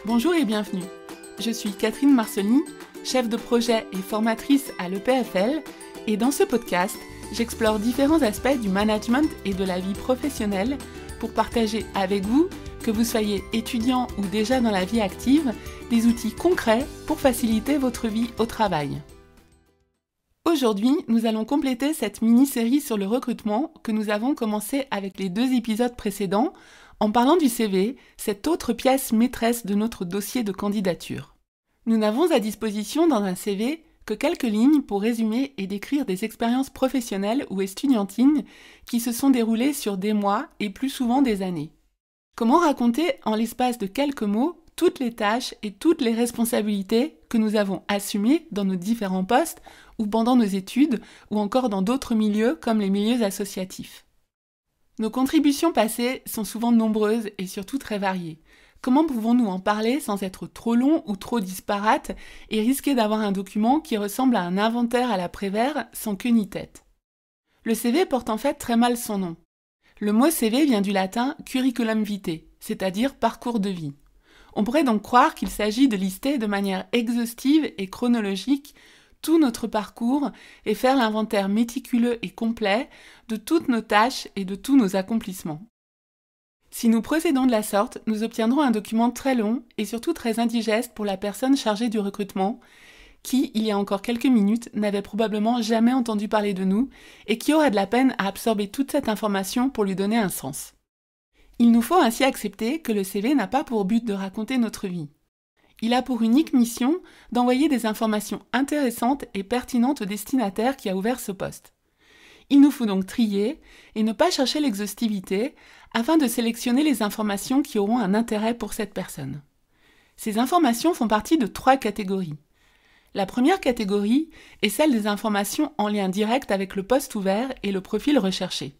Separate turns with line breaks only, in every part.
Bonjour et bienvenue. Je suis Catherine Marcelny, chef de projet et formatrice à l'EPFL, et dans ce podcast, j'explore différents aspects du management et de la vie professionnelle pour partager avec vous, que vous soyez étudiant ou déjà dans la vie active, des outils concrets pour faciliter votre vie au travail. Aujourd'hui, nous allons compléter cette mini-série sur le recrutement que nous avons commencé avec les 2 épisodes précédents en parlant du CV, cette autre pièce maîtresse de notre dossier de candidature. Nous n'avons à disposition dans un CV que quelques lignes pour résumer et décrire des expériences professionnelles ou estudiantines qui se sont déroulées sur des mois et plus souvent des années. Comment raconter en l'espace de quelques mots toutes les tâches et toutes les responsabilités que nous avons assumées dans nos différents postes ou pendant nos études ou encore dans d'autres milieux comme les milieux associatifs. Nos contributions passées sont souvent nombreuses et surtout très variées. Comment pouvons-nous en parler sans être trop long ou trop disparate et risquer d'avoir un document qui ressemble à un inventaire à la Prévert sans queue ni tête? Le CV porte en fait très mal son nom. Le mot CV vient du latin curriculum vitae, c'est-à-dire parcours de vie. On pourrait donc croire qu'il s'agit de lister de manière exhaustive et chronologique tout notre parcours et faire l'inventaire méticuleux et complet de toutes nos tâches et de tous nos accomplissements. Si nous procédons de la sorte, nous obtiendrons un document très long et surtout très indigeste pour la personne chargée du recrutement qui, il y a encore quelques minutes, n'avait probablement jamais entendu parler de nous et qui aurait de la peine à absorber toute cette information pour lui donner un sens. Il nous faut ainsi accepter que le CV n'a pas pour but de raconter notre vie. Il a pour unique mission d'envoyer des informations intéressantes et pertinentes au destinataire qui a ouvert ce poste. Il nous faut donc trier et ne pas chercher l'exhaustivité afin de sélectionner les informations qui auront un intérêt pour cette personne. Ces informations font partie de 3 catégories. La première catégorie est celle des informations en lien direct avec le poste ouvert et le profil recherché.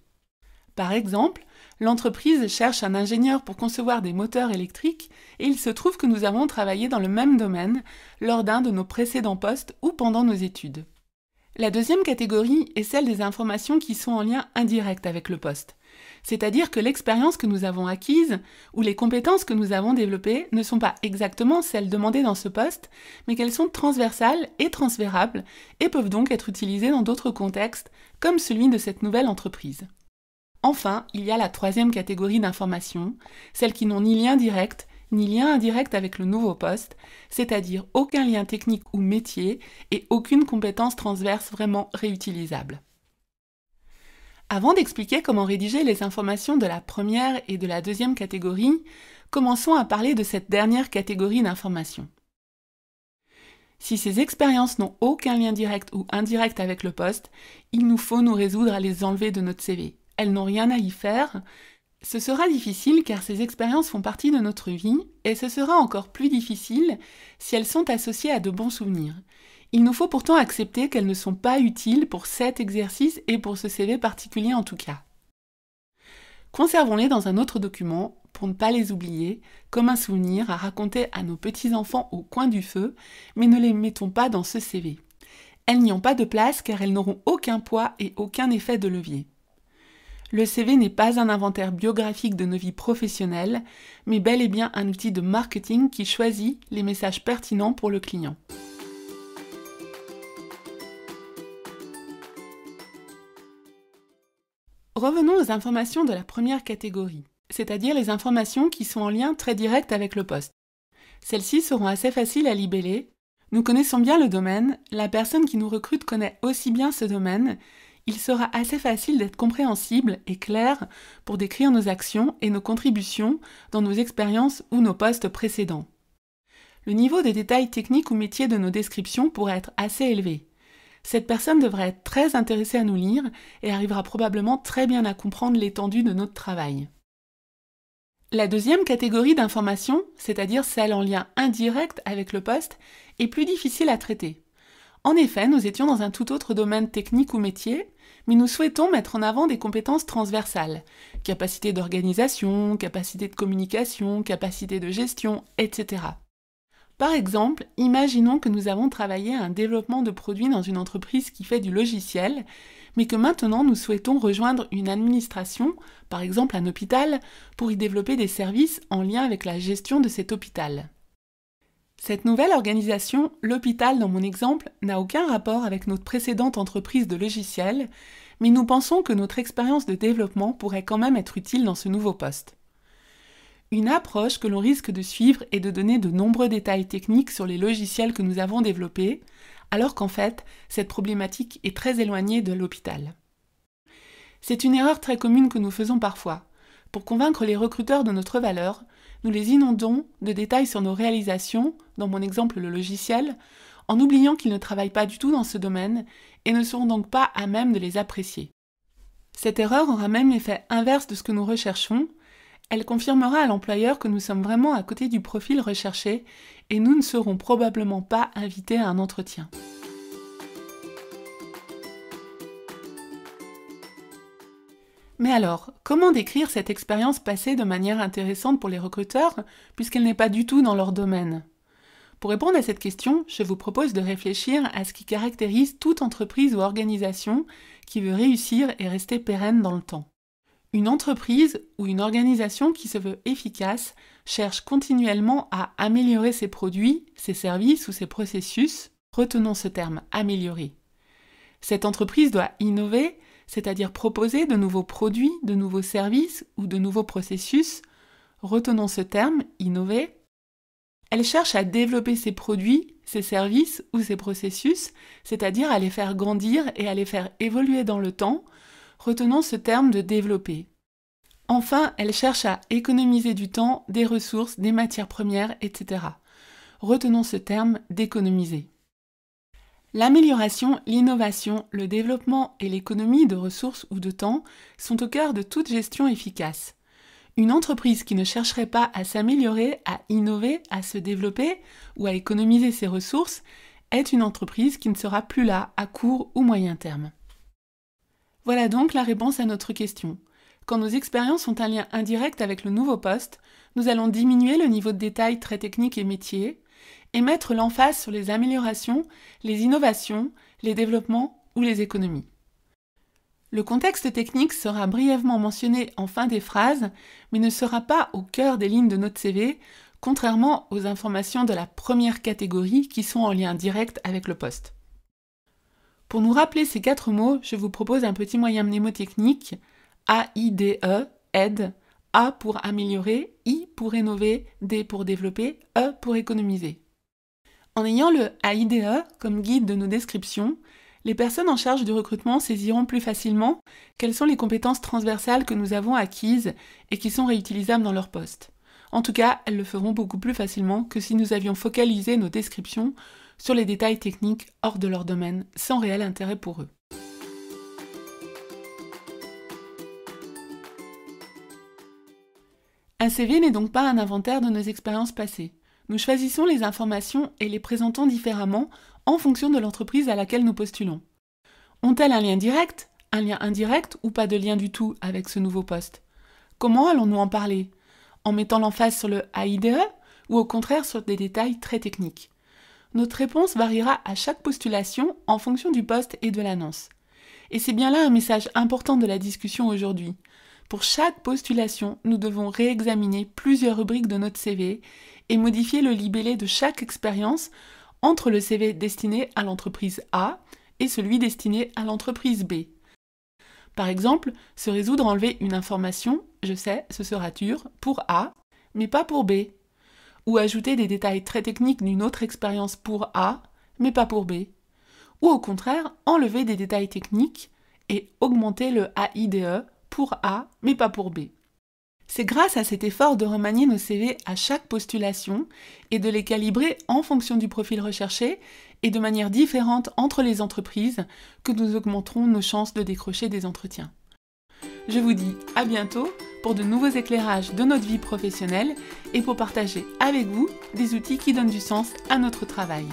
Par exemple, l'entreprise cherche un ingénieur pour concevoir des moteurs électriques et il se trouve que nous avons travaillé dans le même domaine lors d'un de nos précédents postes ou pendant nos études. La deuxième catégorie est celle des informations qui sont en lien indirect avec le poste, c'est-à-dire que l'expérience que nous avons acquise ou les compétences que nous avons développées ne sont pas exactement celles demandées dans ce poste, mais qu'elles sont transversales et transférables et peuvent donc être utilisées dans d'autres contextes, comme celui de cette nouvelle entreprise. Enfin, il y a la 3e catégorie d'informations, celles qui n'ont ni lien direct, ni lien indirect avec le nouveau poste, c'est-à-dire aucun lien technique ou métier et aucune compétence transverse vraiment réutilisable. Avant d'expliquer comment rédiger les informations de la première et de la 2e catégorie, commençons à parler de cette dernière catégorie d'informations. Si ces expériences n'ont aucun lien direct ou indirect avec le poste, il nous faut nous résoudre à les enlever de notre CV. Elles n'ont rien à y faire. Ce sera difficile car ces expériences font partie de notre vie et ce sera encore plus difficile si elles sont associées à de bons souvenirs. Il nous faut pourtant accepter qu'elles ne sont pas utiles pour cet exercice et pour ce CV particulier en tout cas. Conservons-les dans un autre document pour ne pas les oublier, comme un souvenir à raconter à nos petits-enfants au coin du feu, mais ne les mettons pas dans ce CV. Elles n'y ont pas de place car elles n'auront aucun poids et aucun effet de levier. Le CV n'est pas un inventaire biographique de nos vies professionnelles, mais bel et bien un outil de marketing qui choisit les messages pertinents pour le client. Revenons aux informations de la première catégorie, c'est-à-dire les informations qui sont en lien très direct avec le poste. Celles-ci seront assez faciles à libeller. Nous connaissons bien le domaine, la personne qui nous recrute connaît aussi bien ce domaine. Il sera assez facile d'être compréhensible et clair pour décrire nos actions et nos contributions dans nos expériences ou nos postes précédents. Le niveau de détail technique ou métier de nos descriptions pourrait être assez élevé. Cette personne devrait être très intéressée à nous lire et arrivera probablement très bien à comprendre l'étendue de notre travail. La 2e catégorie d'informations, c'est-à-dire celle en lien indirect avec le poste, est plus difficile à traiter. En effet, nous étions dans un tout autre domaine technique ou métier, mais nous souhaitons mettre en avant des compétences transversales, capacité d'organisation, capacité de communication, capacité de gestion, etc. Par exemple, imaginons que nous avons travaillé à un développement de produits dans une entreprise qui fait du logiciel, mais que maintenant nous souhaitons rejoindre une administration, par exemple un hôpital, pour y développer des services en lien avec la gestion de cet hôpital. Cette nouvelle organisation, l'hôpital dans mon exemple, n'a aucun rapport avec notre précédente entreprise de logiciels, mais nous pensons que notre expérience de développement pourrait quand même être utile dans ce nouveau poste. Une approche que l'on risque de suivre est de donner de nombreux détails techniques sur les logiciels que nous avons développés, alors qu'en fait, cette problématique est très éloignée de l'hôpital. C'est une erreur très commune que nous faisons parfois. Pour convaincre les recruteurs de notre valeur, nous les inondons de détails sur nos réalisations, dans mon exemple le logiciel, en oubliant qu'ils ne travaillent pas du tout dans ce domaine et ne seront donc pas à même de les apprécier. Cette erreur aura même l'effet inverse de ce que nous recherchons. Elle confirmera à l'employeur que nous sommes vraiment à côté du profil recherché et nous ne serons probablement pas invités à un entretien. Mais alors, comment décrire cette expérience passée de manière intéressante pour les recruteurs, puisqu'elle n'est pas du tout dans leur domaine? Pour répondre à cette question, je vous propose de réfléchir à ce qui caractérise toute entreprise ou organisation qui veut réussir et rester pérenne dans le temps. Une entreprise ou une organisation qui se veut efficace cherche continuellement à améliorer ses produits, ses services ou ses processus. Retenons ce terme, améliorer. Cette entreprise doit innover, c'est-à-dire proposer de nouveaux produits, de nouveaux services ou de nouveaux processus. Retenons ce terme, innover. Elle cherche à développer ses produits, ses services ou ses processus, c'est-à-dire à les faire grandir et à les faire évoluer dans le temps. Retenons ce terme de développer. Enfin, elle cherche à économiser du temps, des ressources, des matières premières, etc. Retenons ce terme d'économiser. L'amélioration, l'innovation, le développement et l'économie de ressources ou de temps sont au cœur de toute gestion efficace. Une entreprise qui ne chercherait pas à s'améliorer, à innover, à se développer ou à économiser ses ressources est une entreprise qui ne sera plus là à court ou moyen terme. Voilà donc la réponse à notre question. Quand nos expériences ont un lien indirect avec le nouveau poste, nous allons diminuer le niveau de détail très technique et métier et mettre l'emphase sur les améliorations, les innovations, les développements ou les économies. Le contexte technique sera brièvement mentionné en fin des phrases, mais ne sera pas au cœur des lignes de notre CV, contrairement aux informations de la première catégorie qui sont en lien direct avec le poste. Pour nous rappeler ces 4 mots, je vous propose un petit moyen mnémotechnique, AIDE, aide, A pour améliorer, I pour rénover, D pour développer, E pour économiser. En ayant le AIDE comme guide de nos descriptions, les personnes en charge du recrutement saisiront plus facilement quelles sont les compétences transversales que nous avons acquises et qui sont réutilisables dans leur poste. En tout cas, elles le feront beaucoup plus facilement que si nous avions focalisé nos descriptions sur les détails techniques hors de leur domaine, sans réel intérêt pour eux. Un CV n'est donc pas un inventaire de nos expériences passées. Nous choisissons les informations et les présentons différemment en fonction de l'entreprise à laquelle nous postulons. Ont-elles un lien direct, un lien indirect ou pas de lien du tout avec ce nouveau poste? Comment allons-nous en parler? En mettant l'emphase sur le AIDE ou au contraire sur des détails très techniques? Notre réponse variera à chaque postulation en fonction du poste et de l'annonce. Et c'est bien là un message important de la discussion aujourd'hui. Pour chaque postulation, nous devons réexaminer plusieurs rubriques de notre CV et modifier le libellé de chaque expérience entre le CV destiné à l'entreprise A et celui destiné à l'entreprise B. Par exemple, se résoudre à enlever une information, je sais, ce sera dur, pour A, mais pas pour B. Ou ajouter des détails très techniques d'une autre expérience pour A, mais pas pour B. Ou au contraire, enlever des détails techniques et augmenter le AIDE pour A, mais pas pour B. C'est grâce à cet effort de remanier nos CV à chaque postulation et de les calibrer en fonction du profil recherché et de manière différente entre les entreprises que nous augmenterons nos chances de décrocher des entretiens. Je vous dis à bientôt pour de nouveaux éclairages de notre vie professionnelle et pour partager avec vous des outils qui donnent du sens à notre travail.